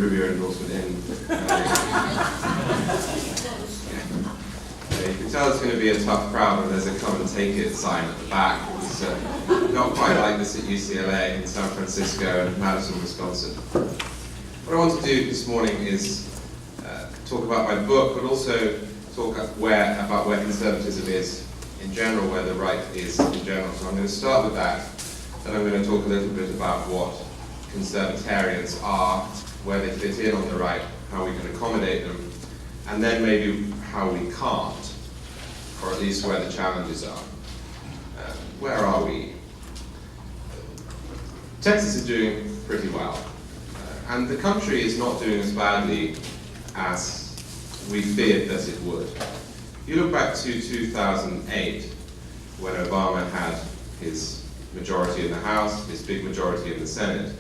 Rubio endorsement in. You can tell it's going to be a tough crowd when there's a come and take it sign at the back. It was not quite like this at UCLA, in San Francisco, and Madison, Wisconsin. What I want to do this morning is talk about my book, but also talk about where conservatism is in general, where the right is in general. So I'm going to start with that, then I'm going to talk a little bit about what conservatarians are, where they fit in on the right, how we can accommodate them, and then maybe how we can't, or at least where the challenges are. Where are we? Texas is doing pretty well, and the country is not doing as badly as we feared that it would. If you look back to 2008, when Obama had his majority in the House, his big majority in the Senate,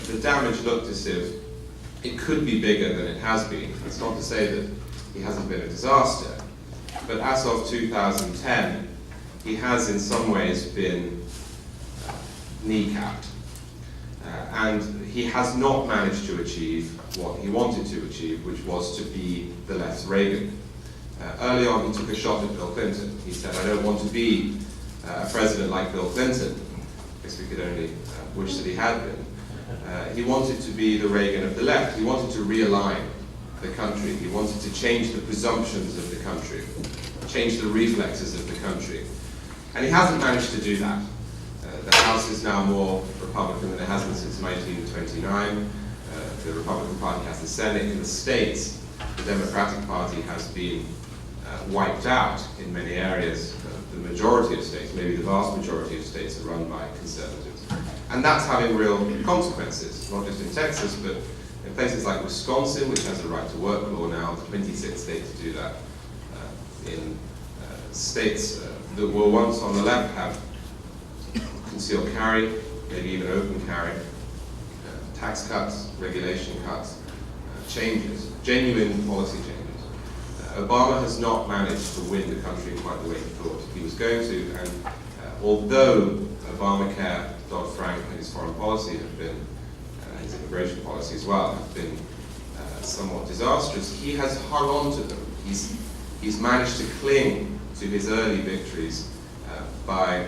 the damage looked as if it could be bigger than it has been. That's not to say that he hasn't been a disaster, but as of 2010, he has in some ways been kneecapped. And he has not managed to achieve what he wanted to achieve, which was to be the left's Reagan. Early on, he took a shot at Bill Clinton. He said, I don't want to be a president like Bill Clinton. I guess we could only wish that he had been. He wanted to be the Reagan of the left. He wanted to realign the country. He wanted to change the presumptions of the country, change the reflexes of the country. And he hasn't managed to do that. The House is now more Republican than it has been since 1929. The Republican Party has the Senate. In the states, the Democratic Party has been wiped out in many areas. The majority of states, maybe the vast majority of states, are run by conservatives. And that's having real consequences, not just in Texas, but in places like Wisconsin, which has a right-to-work law now, the 26th state to do that. In states that were once on the left have concealed carry, maybe even open carry, tax cuts, regulation cuts, changes, genuine policy changes. Obama has not managed to win the country in quite the way he thought he was going to, and although Obamacare, Dodd-Frank, and his foreign policy have been, his immigration policy as well, have been somewhat disastrous, he has hung on to them. He's managed to cling to his early victories by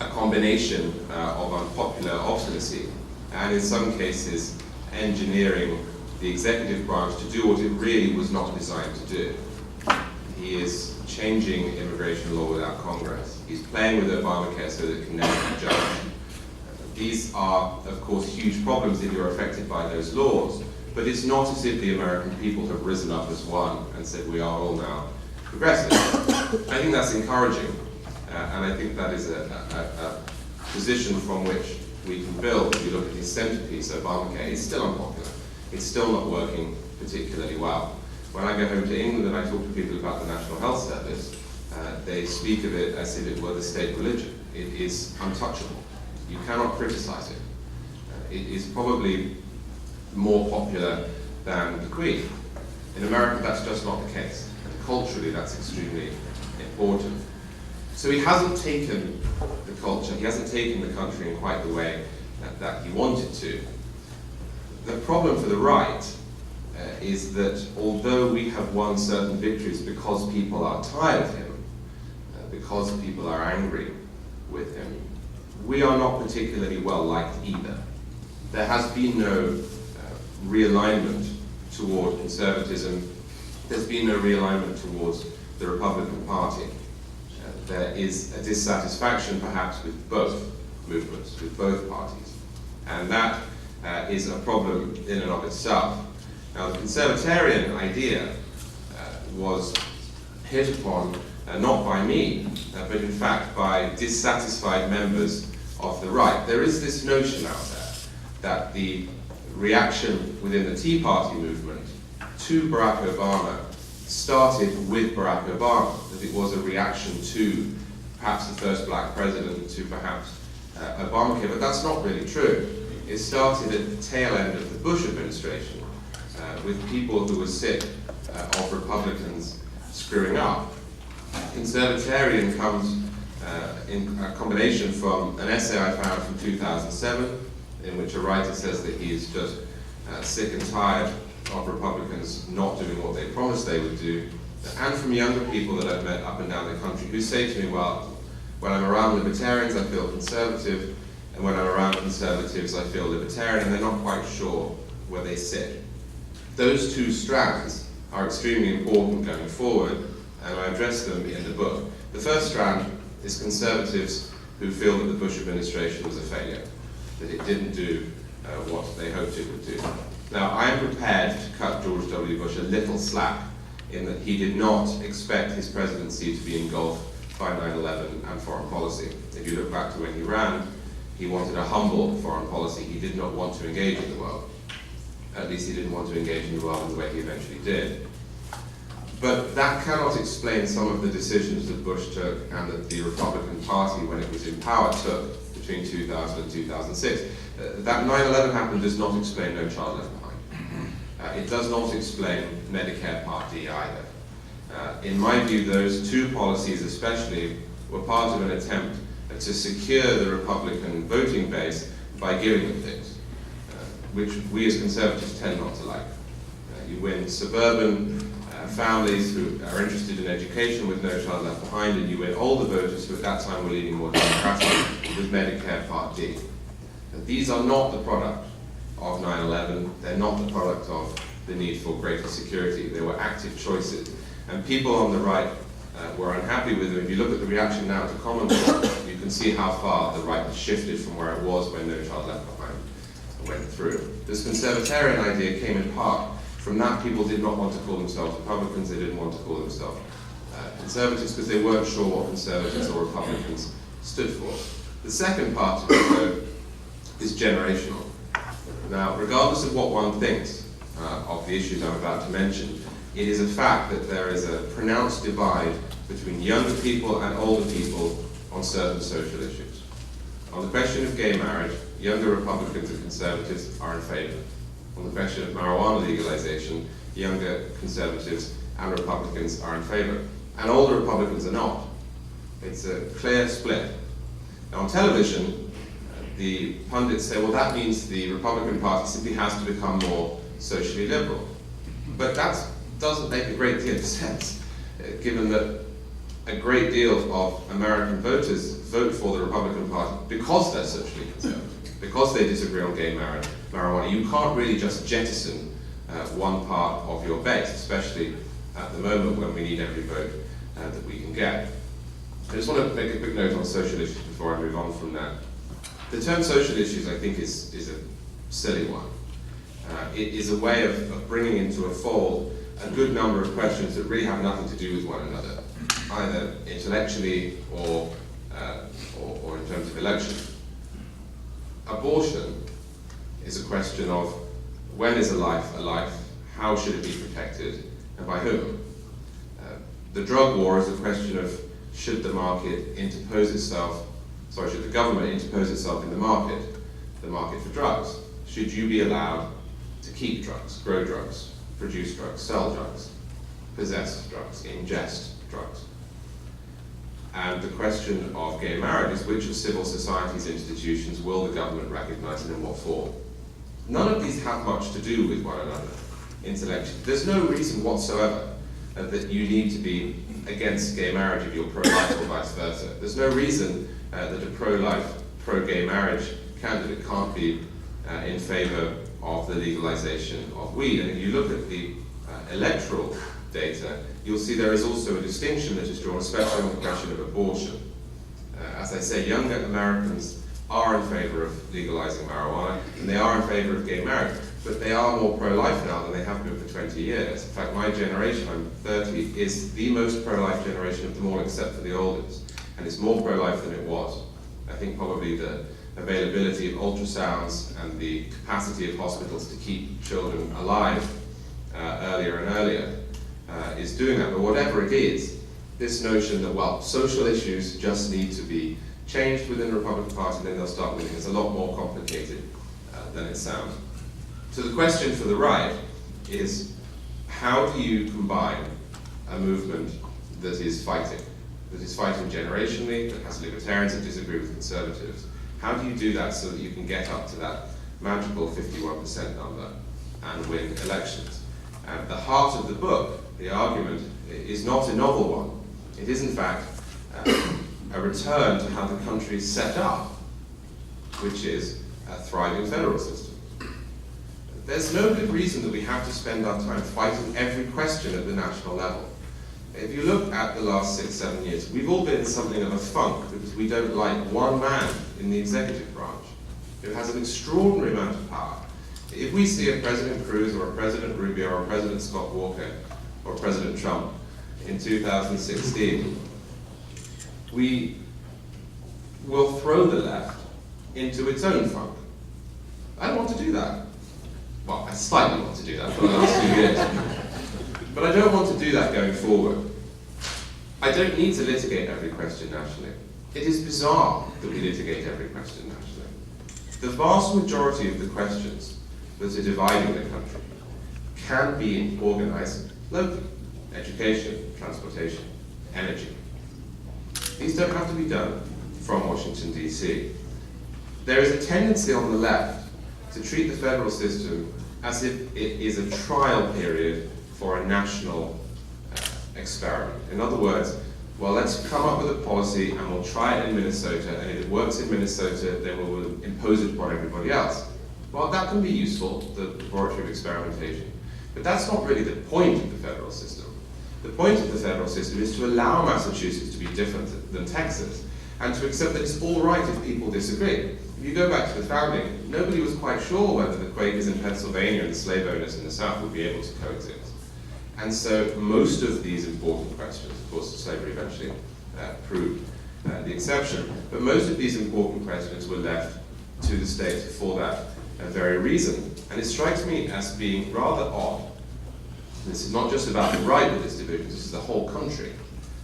a combination of unpopular obstinacy and in some cases engineering the executive branch to do what it really was not designed to do. He is changing immigration law without Congress. He's playing with Obamacare so that it can never be judged. These are, of course, huge problems if you're affected by those laws, but it's not as if the American people have risen up as one and said we are all now progressive. I think that's encouraging, and I think that is a position from which we can build. If you look at his centerpiece, Obamacare, it's still unpopular. It's still not working particularly well. When I go home to England and I talk to people about the National Health Service, they speak of it as if it were the state religion. It is untouchable. You cannot criticize it. It is probably more popular than the Queen. In America, that's just not the case. Culturally, that's extremely important. So he hasn't taken the culture, he hasn't taken the country in quite the way that he wanted to. The problem for the right is that although we have won certain victories because people are tired of him, because people are angry with him, we are not particularly well liked either. There has been no realignment toward conservatism. There's been no realignment towards the Republican Party. There is a dissatisfaction perhaps with both movements, with both parties. And that is a problem in and of itself. Now, the Conservatarian idea was hit upon not by me, but in fact by dissatisfied members of the right. There is this notion out there that the reaction within the Tea Party movement to Barack Obama started with Barack Obama, that it was a reaction to perhaps the first black president, to perhaps Obamacare, but that's not really true. It started at the tail end of the Bush administration with people who were sick of Republicans screwing up. Conservatarian comes in a combination from an essay I found from 2007 in which a writer says that he is just sick and tired of Republicans not doing what they promised they would do, and from younger people that I've met up and down the country who say to me, well, when I'm around libertarians I feel conservative, and when I'm around conservatives I feel libertarian, and they're not quite sure where they sit. Those two strands are extremely important going forward, and I address them in the book. The first strand is conservatives who feel that the Bush administration was a failure, that it didn't do what they hoped it would do. Now, I am prepared to cut George W. Bush a little slack in that he did not expect his presidency to be engulfed by 9/11 and foreign policy. If you look back to when he ran, he wanted a humble foreign policy. He did not want to engage in the world. At least he didn't want to engage in the world in the way he eventually did. But that cannot explain some of the decisions that Bush took and that the Republican Party, when it was in power, took between 2000 and 2006. That 9/11 happened does not explain No Child Left Behind. It does not explain Medicare Part D either. In my view, those two policies especially were part of an attempt to secure the Republican voting base by giving them things, which we as conservatives tend not to like. You win suburban families who are interested in education with No Child Left Behind, and you win older voters who at that time were leaning more democratic with Medicare Part D. These are not the product of 9/11, they're not the product of the need for greater security. They were active choices. And people on the right were unhappy with them. If you look at the reaction now to Common Law, you can see how far the right has shifted from where it was when No Child Left Behind went through. This Conservatarian idea came in part from that. People did not want to call themselves Republicans, they didn't want to call themselves Conservatives because they weren't sure what Conservatives or Republicans stood for. The second part of it, though, is generational. Now, regardless of what one thinks of the issues I'm about to mention, it is a fact that there is a pronounced divide between younger people and older people on certain social issues. On the question of gay marriage, younger Republicans and conservatives are in favor. On the question of marijuana legalization, younger conservatives and Republicans are in favor. And older Republicans are not. It's a clear split. Now on television, the pundits say, well, that means the Republican Party simply has to become more socially liberal. But that doesn't make a great deal of sense, given that a great deal of American voters vote for the Republican Party because they're socially conservative, because they disagree on gay marriage, marijuana. You can't really just jettison one part of your base, especially at the moment when we need every vote that we can get. I just want to make a quick note on social issues before I move on from that. The term social issues, I think, is a silly one. It is a way of bringing into a fold a good number of questions that really have nothing to do with one another, either intellectually or in terms of election. Abortion is a question of when is a life, how should it be protected, and by whom? The drug war is a question of should the market interpose itself, should the government interpose itself in the market for drugs? Should you be allowed to keep drugs, grow drugs, produce drugs, sell drugs, possess drugs, ingest drugs? And the question of gay marriage is which of civil society's institutions will the government recognize and in what form? None of these have much to do with one another intellectually. There's no reason whatsoever that you need to be against gay marriage if you're pro-life or vice versa. There's no reason that a pro-life, pro-gay marriage candidate can't be in favor of the legalization of weed. And if you look at the electoral data, you'll see there is also a distinction that is drawn, especially on the question of abortion. As I say, younger Americans are in favor of legalizing marijuana, and they are in favor of gay marriage, but they are more pro-life now than they have been for 20 years. In fact, my generation, I'm 30, is the most pro-life generation of them all except for the oldest, and it's more pro-life than it was. I think probably the availability of ultrasounds and the capacity of hospitals to keep children alive earlier and earlier is doing that. But whatever it is, this notion that, well, social issues just need to be changed within the Republican Party and then they'll start winning is a lot more complicated than it sounds. So the question for the right is, how do you combine a movement that is fighting generationally, that has libertarians that disagree with conservatives? How do you do that so that you can get up to that magical 51% number and win elections. The heart of the book, the argument, is not a novel one. It is, in fact, a return to how the country is set up, which is a thriving federal system. There's no good reason that we have to spend our time fighting every question at the national level. If you look at the last 6-7 years, we've all been in something of a funk because we don't like one man in the executive branch who has an extraordinary amount of power. If we see a President Cruz or a President Rubio or a President Scott Walker or President Trump in 2016, we will throw the left into its own funk. I don't want to do that. Well, I slightly want to do that for the last 2 years. But I don't want to do that going forward. I don't need to litigate every question nationally. It is bizarre that we litigate every question nationally. The vast majority of the questions that are dividing the country can be organized locally. Education, transportation, energy. These don't have to be done from Washington, D.C. There is a tendency on the left to treat the federal system as if it is a trial period for a national experiment. In other words, well, let's come up with a policy and we'll try it in Minnesota, and if it works in Minnesota, then we'll impose it upon everybody else. Well, that can be useful, the laboratory of experimentation, but that's not really the point of the federal system. The point of the federal system is to allow Massachusetts to be different than Texas, and to accept that it's all right if people disagree. If you go back to the founding, nobody was quite sure whether the Quakers in Pennsylvania and the slave owners in the South would be able to coexist. And so most of these important questions, of course slavery eventually proved the exception, but most of these important questions were left to the states for that very reason. And it strikes me as being rather odd. This is not just about the right with its divisions, this is the whole country.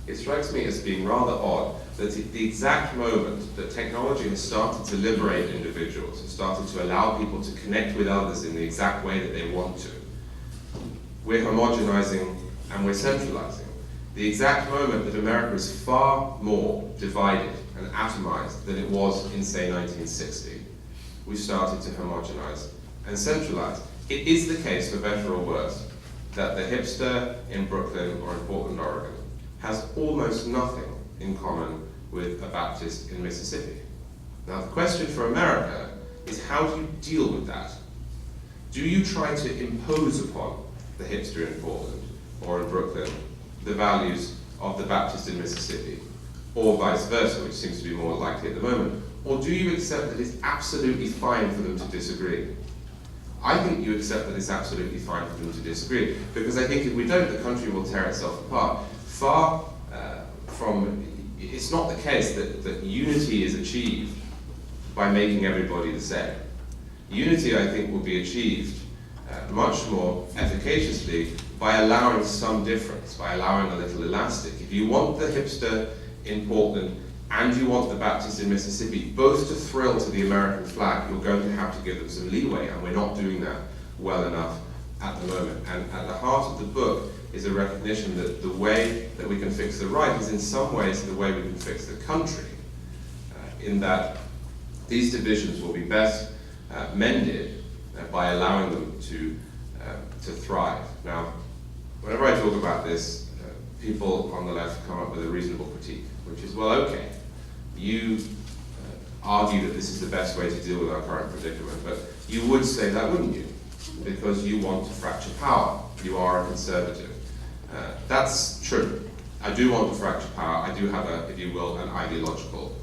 It strikes me as being rather odd that at the exact moment that technology has started to liberate individuals, has started to allow people to connect with others in the exact way that they want to, we're homogenizing and we're centralizing. The exact moment that America is far more divided and atomized than it was in, say, 1960, we started to homogenize and centralize. It is the case, for better or worse, that the hipster in Brooklyn or in Portland, Oregon, has almost nothing in common with a Baptist in Mississippi. Now, the question for America is, how do you deal with that? Do you try to impose upon the hipster in Portland or in Brooklyn the values of the Baptist in Mississippi, or vice versa, which seems to be more likely at the moment? Or do you accept that it's absolutely fine for them to disagree? I think you accept that it's absolutely fine for them to disagree, because I think if we don't, the country will tear itself apart. Far from, it's not the case that unity is achieved by making everybody the same. Unity, I think, will be achieved much more efficaciously by allowing some difference, by allowing a little elastic. If you want the hipster in Portland and you want the Baptist in Mississippi both to thrill to the American flag, you're going to have to give them some leeway, and we're not doing that well enough at the moment. And at the heart of the book is a recognition that the way that we can fix the right is in some ways the way we can fix the country, in that these divisions will be best mended by allowing them to thrive. Now, whenever I talk about this, people on the left come up with a reasonable critique, which is, well, okay, you argue that this is the best way to deal with our current predicament, but you would say that, wouldn't you? Because you want to fracture power. You are a conservative. That's true. I do want to fracture power. I do have a, if you will, an ideological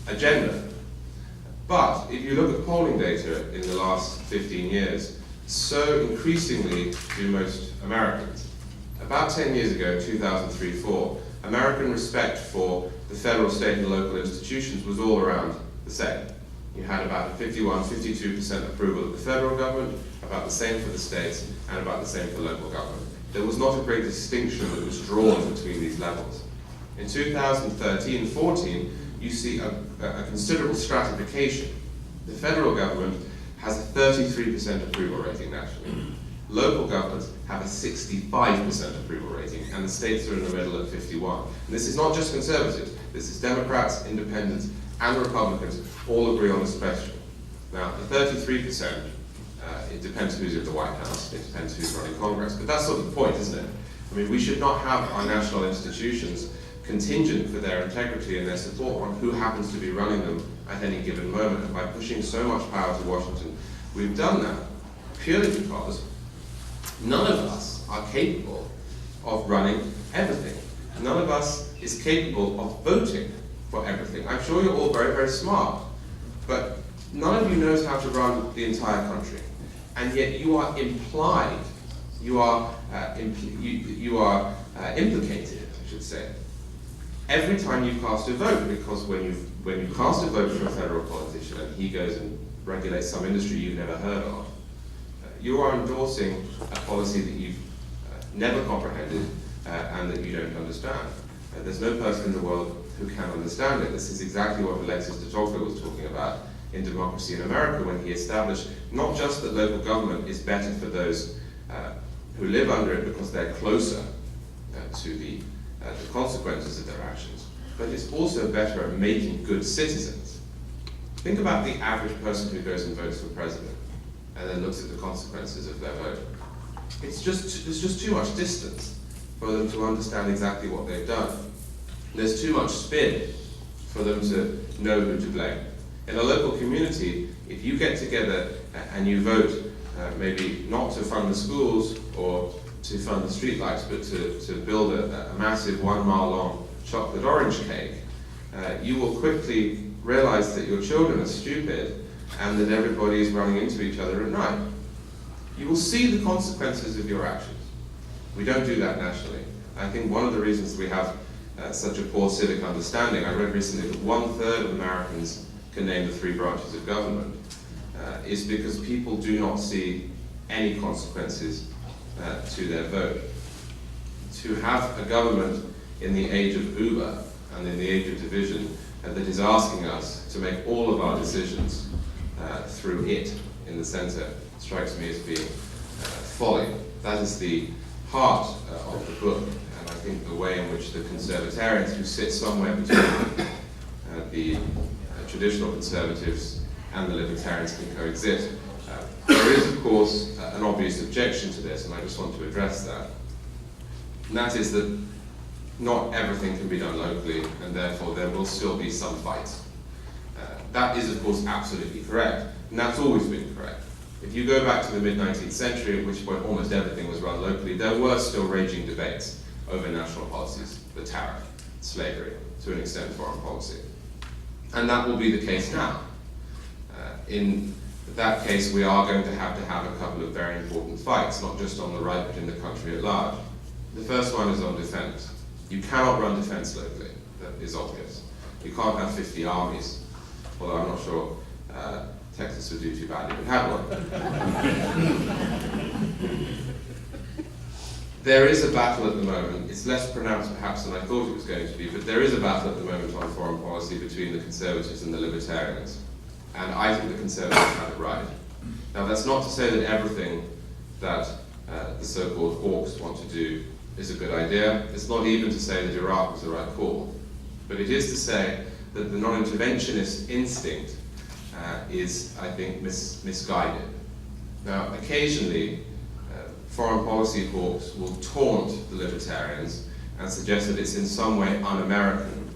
agenda. But if you look at polling data in the last 15 years, so increasingly do most Americans. About 10 years ago, 2003-04, American respect for the federal, state, and local institutions was all around the same. You had about a 51-52% approval of the federal government, about the same for the states, and about the same for local government. There was not a great distinction that was drawn between these levels. In 2013-14, you see a considerable stratification. The federal government has a 33% approval rating nationally. Local governments have a 65% approval rating, and the states are in the middle at 51. And this is not just conservatives, this is Democrats, independents, and Republicans all agree on this question. Now, the 33% It depends who's at the White House, it depends who's running Congress, but that's sort of the point, isn't it? I mean, we should not have our national institutions contingent for their integrity and their support on who happens to be running them at any given moment. And by pushing so much power to Washington, we've done that purely because none of us are capable of running everything. None of us is capable of voting for everything. I'm sure you're all very, very smart, but none of you knows how to run the entire country. And yet you are implied, you are implicated, I should say, every time you cast a vote, because when you cast a vote for a federal politician and he goes and regulates some industry you've never heard of, you are endorsing a policy that you've never comprehended and that you don't understand. There's no person in the world who can understand it. This is exactly what Alexis de Tocqueville was talking about in Democracy in America when he established not just that local government is better for those who live under it because they're closer to the consequences of their actions, but it's also better at making good citizens. Think about the average person who goes and votes for president and then looks at the consequences of their vote. There's just too much distance for them to understand exactly what they've done. There's too much spin for them to know who to blame. In a local community, if you get together and you vote maybe not to fund the schools or to fund the streetlights, but to build a massive 1 mile long chocolate orange cake, you will quickly realize that your children are stupid and that everybody is running into each other at night. You will see the consequences of your actions. We don't do that nationally. I think one of the reasons we have such a poor civic understanding, I read recently that 1/3 of Americans can name the 3 branches of government, is because people do not see any consequences to their vote. To have a government in the age of Uber and in the age of division that is asking us to make all of our decisions through it in the center strikes me as being folly. That is the heart of the book, and I think the way in which the Conservatarians, who sit somewhere between the traditional conservatives and the libertarians, can coexist. There is, of course, an obvious objection to this, and I just want to address that. And that is that not everything can be done locally, and therefore there will still be some fights. That is, of course, absolutely correct, and that's always been correct. If you go back to the mid-19th century, at which point almost everything was run locally, there were still raging debates over national policies, the tariff, slavery, to an extent foreign policy. And that will be the case now. In that case, we are going to have a couple of very important fights, not just on the right, but in the country at large. The first one is on defense. You cannot run defense locally, that is obvious. You can't have 50 armies, although I'm not sure Texas would do too badly if it had one. There is a battle at the moment. It's less pronounced perhaps than I thought it was going to be, but there is a battle at the moment on foreign policy between the conservatives and the libertarians. And I think the conservatives have it right. Now, that's not to say that everything that the so-called hawks want to do is a good idea. It's not even to say that Iraq was the right call. But it is to say that the non-interventionist instinct is, I think, misguided. Now, occasionally, foreign policy hawks will taunt the libertarians and suggest that it's in some way un-American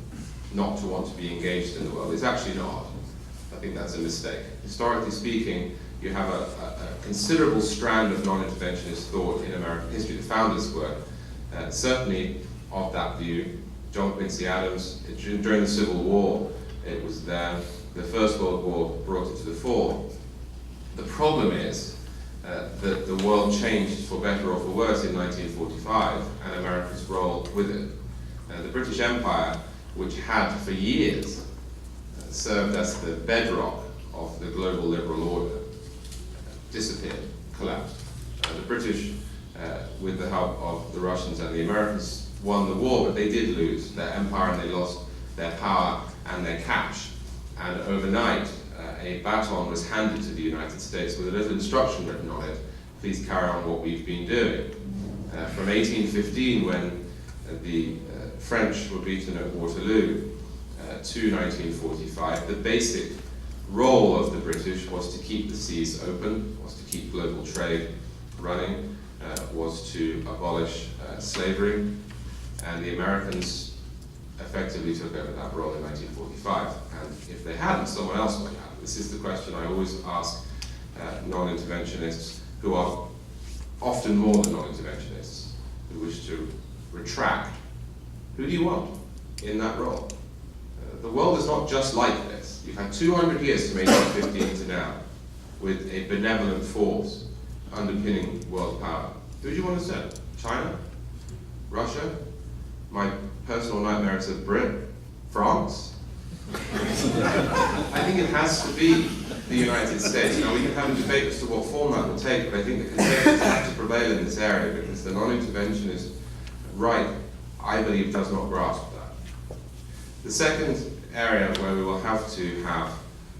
not to want to be engaged in the world. It's actually not. I think that's a mistake. Historically speaking, you have a considerable strand of non-interventionist thought in American history. The founders were certainly of that view. John Quincy Adams, during the Civil War, it was there. The First World War brought it to the fore. The problem is that the world changed for better or for worse in 1945, and America's role with it. The British Empire, which had for years served as the bedrock of the global liberal order, disappeared, collapsed. The British, with the help of the Russians and the Americans, won the war, but they did lose their empire and they lost their power and their cash. And overnight, a baton was handed to the United States with a little instruction written on it: please carry on what we've been doing. From 1815, when the French were beaten at Waterloo, to 1945, the basic role of the British was to keep the seas open, was to keep global trade running, was to abolish slavery, and the Americans effectively took over that role in 1945. And if they hadn't, someone else might have. This is the question I always ask non-interventionists, who are often more than non-interventionists, who wish to retract. Who do you want in that role? The world is not just like this. You've had 200 years from 1815 to now, with a benevolent force underpinning world power. Who do you want to send? China? Russia? My personal nightmare is of Britain? France? I think it has to be the United States. Now, we can have a debate as to what form that will take, but I think the consensus has to prevail in this area, because the non-interventionist right, I believe, does not grasp that. The second area where we will have to have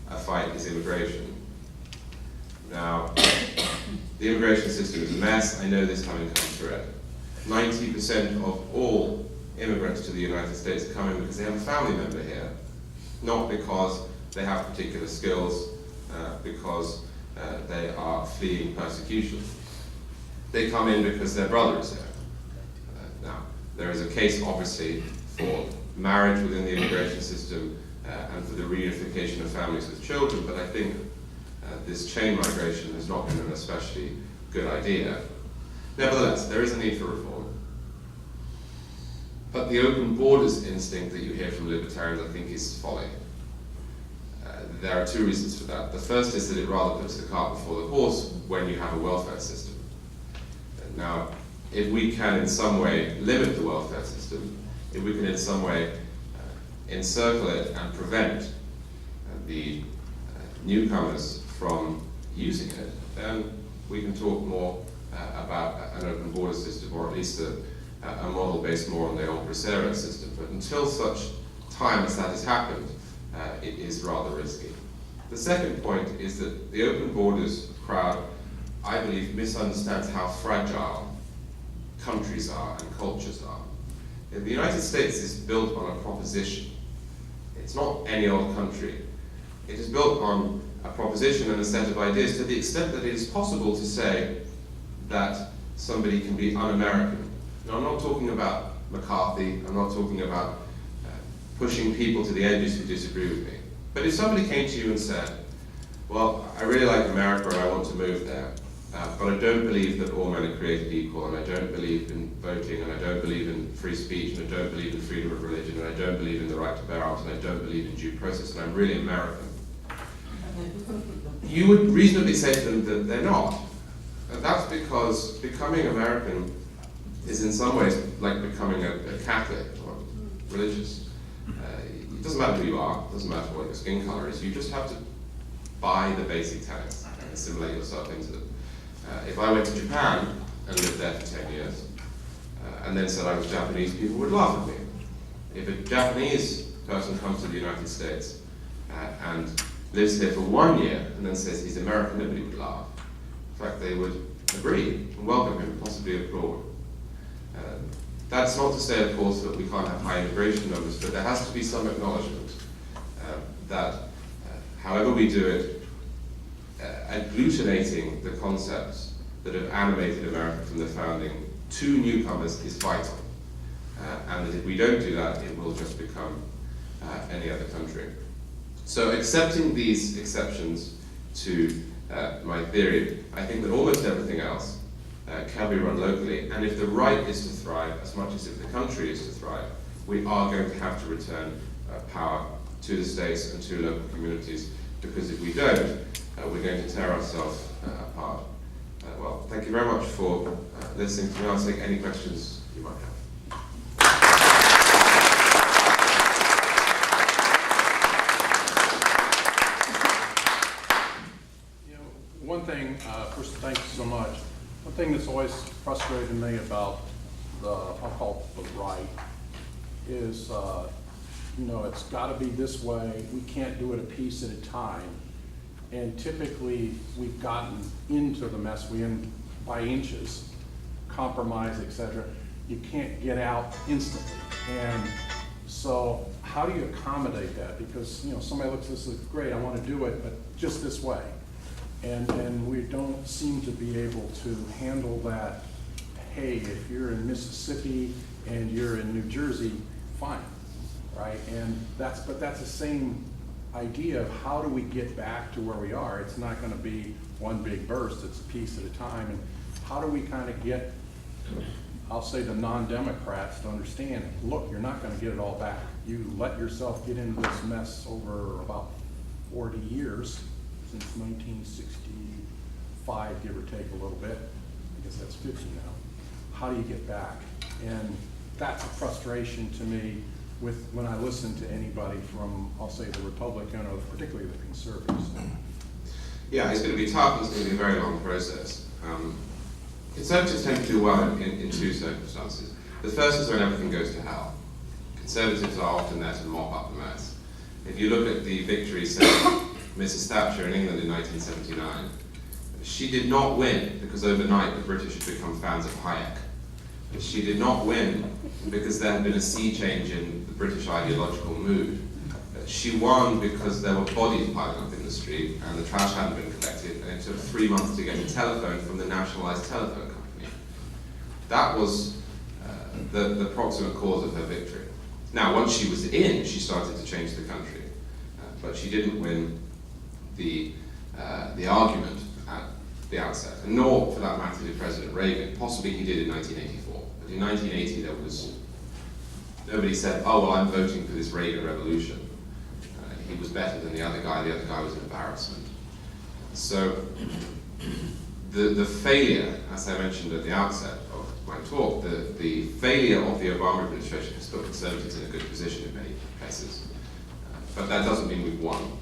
a fight is immigration. Now, the immigration system is a mess. I know this having come through it. 90% of all immigrants to the United States come in because they have a family member here, not because they have particular skills, because they are fleeing persecution. They come in because their brother is here. Now, there is a case, obviously, for marriage within the immigration system and for the reunification of families with children, but I think this chain migration has not been an especially good idea. Nevertheless, there is a need for reform. But the open borders instinct that you hear from libertarians, I think, is folly. There are two reasons for that. The first is that it rather puts the cart before the horse when you have a welfare system. Now, if we can in some way limit the welfare system, if we can in some way encircle it and prevent the newcomers from using it, then we can talk more about an open border system, or at least a model based more on the old Bracero system. But until such time as that has happened, it is rather risky. The second point is that the open borders crowd, I believe, misunderstands how fragile countries are and cultures are. The United States is built on a proposition. It's not any old country. It is built on a proposition and a set of ideas, to the extent that it is possible to say that somebody can be un-American. Now, I'm not talking about McCarthy, I'm not talking about pushing people to the edges who disagree with me. But if somebody came to you and said, well, I really like America and I want to move there, but I don't believe that all men are created equal, and I don't believe in voting, and I don't believe in free speech, and I don't believe in freedom of religion, and I don't believe in the right to bear arms, and I don't believe in due process, and I'm really American, you would reasonably say to them that they're not. And that's because becoming American is in some ways like becoming a Catholic or religious. It doesn't matter who you are, it doesn't matter what your skin color is, you just have to buy the basic tenets and assimilate yourself into them. If I went to Japan and lived there for 10 years, and then said I was Japanese, people would laugh at me. If a Japanese person comes to the United States and lives here for 1 year and then says he's American, nobody would laugh. In fact, they would agree and welcome him, possibly applaud. That's not to say, of course, that we can't have high immigration numbers, but there has to be some acknowledgement that however we do it, agglutinating the concepts that have animated America from the founding to newcomers is vital. And that if we don't do that, it will just become any other country. So accepting these exceptions to my theory, I think that almost everything else can be run locally, and if the right is to thrive as much as if the country is to thrive, we are going to have to return power to the states and to local communities, because if we don't, we're going to tear ourselves apart. Well, thank you very much for listening to me. I'll take any questions you might have. One thing, first, thank you so much. One thing that's always frustrated me about I'll call it the right, is, it's got to be this way. We can't do it a piece at a time. And typically, we've gotten into the mess we're in by inches, compromise, etc. You can't get out instantly. And so, how do you accommodate that? Because, you know, somebody looks at this and says, great, I want to do it, but just this way. And we don't seem to be able to handle that, hey, if you're in Mississippi and you're in New Jersey, fine, right? But that's the same idea of how do we get back to where we are. It's not going to be one big burst, it's a piece at a time. And how do we kind of get, I'll say, the non-Democrats to understand, look, you're not going to get it all back. You let yourself get into this mess over about 40 years, since 1965, give or take a little bit. I guess that's 50 now. How do you get back? And that's a frustration to me with when I listen to anybody from, I'll say, the Republican or particularly the Conservatives. Yeah, it's going to be tough. It's going to be a very long process. Conservatives tend to do well in two circumstances. The first is when everything goes to hell. Conservatives are often there to mop up the mess. If you look at the victory, say, Mrs. Thatcher in England in 1979, she did not win because overnight the British had become fans of Hayek. She did not win because there had been a sea change in the British ideological mood. She won because there were bodies piling up in the street and the trash hadn't been collected, and it took 3 months to get a telephone from the nationalised telephone company. That was the proximate cause of her victory. Now, once she was in, she started to change the country, but she didn't win the argument at the outset, and nor, for that matter, did President Reagan. Possibly he did in 1984, but in 1980 there was, nobody said, oh, well, I'm voting for this Reagan revolution. He was better than the other guy was an embarrassment. So the failure, as I mentioned at the outset of my talk, the failure of the Obama administration has put Conservatives in a good position in many places. But that doesn't mean we've won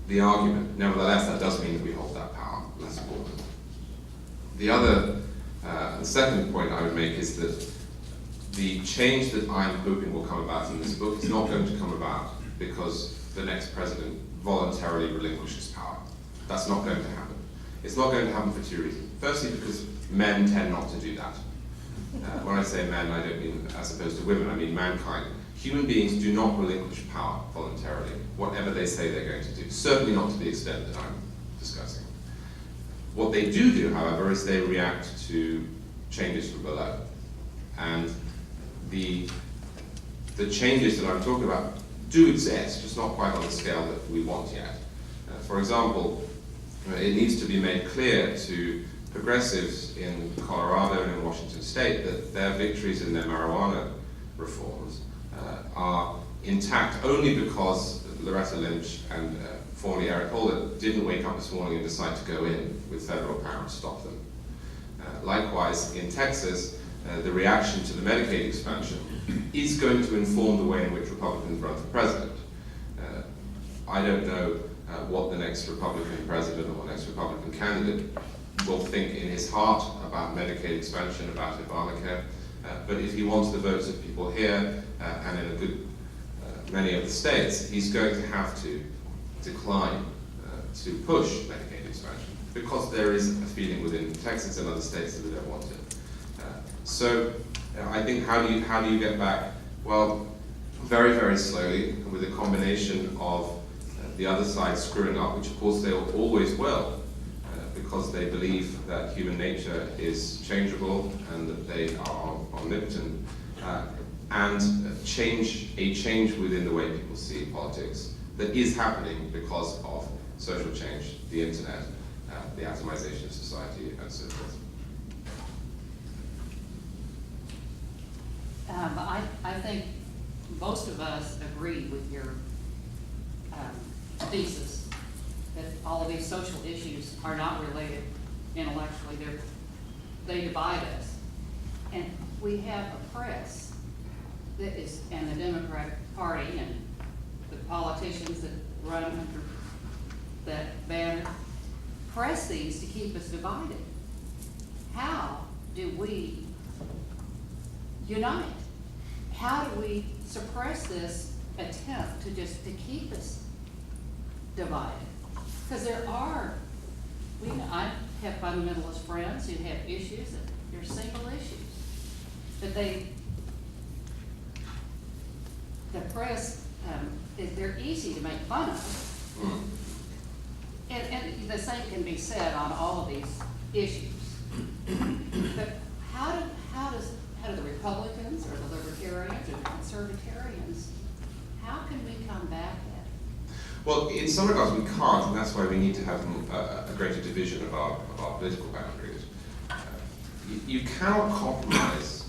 the argument. Nevertheless, that does mean that we hold that power. That's important. The second point I would make is that the change that I'm hoping will come about in this book is not going to come about because the next president voluntarily relinquishes power. That's not going to happen. It's not going to happen for two reasons. Firstly, because men tend not to do that. When I say men, I don't mean as opposed to women, I mean mankind. Human beings do not relinquish power voluntarily, whatever they say they're going to do. Certainly not to the extent that I'm discussing. What they do, however, is they react to changes from below. And the changes that I'm talking about do exist, just not quite on the scale that we want yet. For example, it needs to be made clear to progressives in Colorado and in Washington State that their victories in their marijuana reforms are intact only because Loretta Lynch and formerly Eric Holder didn't wake up this morning and decide to go in with federal power to stop them. Likewise, in Texas, the reaction to the Medicaid expansion is going to inform the way in which Republicans run for president. I don't know what the next Republican president or next Republican candidate will think in his heart about Medicaid expansion, about Obamacare, but if he wants the votes of people here and in a good many of the states, he's going to have to decline to push Medicaid expansion because there is a feeling within Texas and other states that they don't want it. So I think how do you get back? Well, very, very slowly, with a combination of the other side screwing up, which of course they always will, because they believe that human nature is changeable and that they are omnipotent, and a change within the way people see politics that is happening because of social change, the internet, the atomization of society, and so forth. I think most of us agree with your thesis that all of these social issues are not related intellectually. They divide us. And we have a press that is, and the Democratic Party and the politicians that run under that banner press these to keep us divided. How do we unite? How do we suppress this attempt to keep us divided? Because I have fundamentalist friends who have issues that they're single issues, but the press they're easy to make fun of. Mm. And the same can be said on all of these issues. But how do the Republicans or the Libertarians or the Conservatarians, how can we combat that? Well, in some regards we can't, and that's why we need to have a greater division of our political boundaries. You cannot compromise